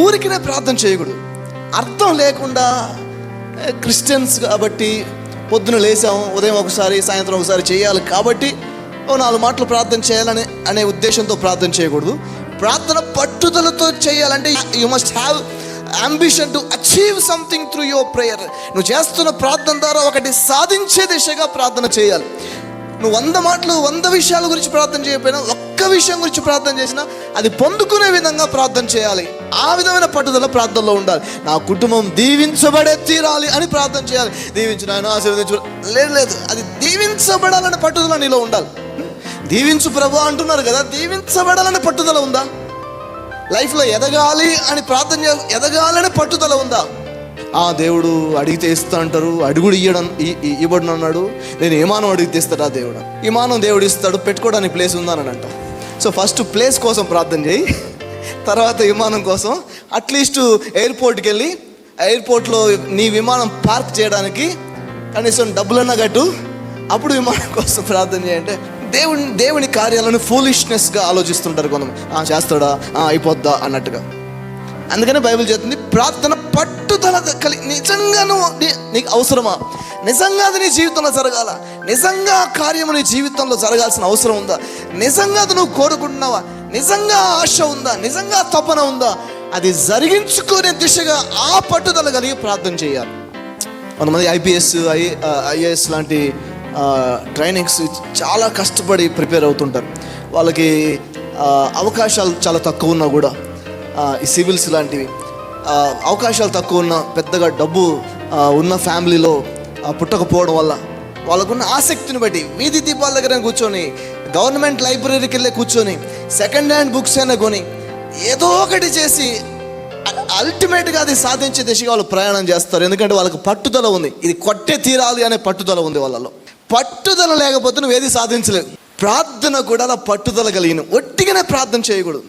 ఊరికినే ప్రార్థన చేయకూడదు. అర్థం లేకుండా క్రిస్టియన్స్ కాబట్టి పొద్దున లేసాము, ఉదయం ఒకసారి సాయంత్రం ఒకసారి చేయాలి కాబట్టి 4 మాటలు ప్రార్థన చేయాలని అనే ఉద్దేశంతో ప్రార్థన చేయకూడదు. ప్రార్థన పట్టుదలతో చేయాలంటే you must have ambition to achieve something through your prayer. నువ్వు చేస్తున్న ప్రార్థన ద్వారా ఒకటి సాధించే దిశగా ప్రార్థన చేయాలి. నువ్వు 100 మాటలు 100 విషయాల గురించి ప్రార్థన చేయకపోయినా ఒక్క విషయం గురించి ప్రార్థన చేసినా అది పొందుకునే విధంగా ప్రార్థన చేయాలి. ఆ విధమైన పట్టుదల ప్రార్థనలో ఉండాలి. నా కుటుంబం దీవించబడే తీరాలి అని ప్రార్థన చేయాలి. దీవించు నాయన, ఆశీర్వదించు, లేదు, అది దీవించబడాలనే పట్టుదల నీలో ఉండాలి. దీవించు ప్రభు అంటున్నారు కదా, దీవించబడాలనే పట్టుదల ఉందా? లైఫ్లో ఎదగాలి అని ప్రార్థన చేయాలి, ఎదగాలనే పట్టుదల ఉందా? దేవుడు అడిగితే ఇస్తా అంటారు, అడుగుడు ఇవ్వడం అన్నాడు. నేను ఏమానం అడిగితే ఇస్తాడా దేవుడు? విమానం దేవుడు ఇస్తాడు, పెట్టుకోవడానికి ప్లేస్ ఉందని అంట. సో ఫస్ట్ ప్లేస్ కోసం ప్రార్థన చేయి, తర్వాత విమానం కోసం. అట్లీస్ట్ ఎయిర్పోర్ట్కి వెళ్ళి ఎయిర్పోర్ట్లో నీ విమానం పార్క్ చేయడానికి కనీసం డబ్బులన్నా కట్టు, అప్పుడు విమానం కోసం ప్రార్థన చేయంటే దేవుని కార్యాలను ఫూలిష్నెస్గా ఆలోచిస్తుంటారు కొంతమంది. చేస్తాడా, అయిపోద్దా అన్నట్టుగా. అందుకనే బైబిల్ చెప్తుంది, ప్రార్థన పట్టుదల నిజంగా నీకు అవసరమా? నిజంగా అది నీ జీవితంలో జరగాల? నిజంగా కార్యము నీ జీవితంలో జరగాల్సిన అవసరం ఉందా? నిజంగా అది నువ్వు కోరుకుంటున్నావా? నిజంగా ఆశ ఉందా? నిజంగా తపన ఉందా? అది జరిగించుకునే దిశగా ఆ పట్టుదల కలిగి ప్రార్థన చేయాలి. కొంతమంది ఐఏఎస్ లాంటి ట్రైనింగ్స్ చాలా కష్టపడి ప్రిపేర్ అవుతుంటారు. వాళ్ళకి అవకాశాలు చాలా తక్కువ ఉన్నా కూడా, ఈ సివిల్స్ లాంటివి అవకాశాలు తక్కువ ఉన్న, పెద్దగా డబ్బు ఉన్న ఫ్యామిలీలో పుట్టకపోవడం వల్ల వాళ్ళకున్న ఆసక్తిని బట్టి వీధి దీపాల దగ్గర కూర్చొని, గవర్నమెంట్ లైబ్రరీకి వెళ్ళి కూర్చొని, సెకండ్ హ్యాండ్ బుక్స్ అయినా కొని ఏదో ఒకటి చేసి అల్టిమేట్గా అది సాధించే దిశగా వాళ్ళు ప్రయాణం చేస్తారు. ఎందుకంటే వాళ్ళకి పట్టుదల ఉంది, ఇది కొట్టే తీరాలి అనే పట్టుదల ఉంది వాళ్ళలో. పట్టుదల లేకపోతే నువ్వు ఏది సాధించలేవు. ప్రార్థన కూడా అలా పట్టుదల కలిగిన, ఒట్టిగానే ప్రార్థన చేయకూడదు.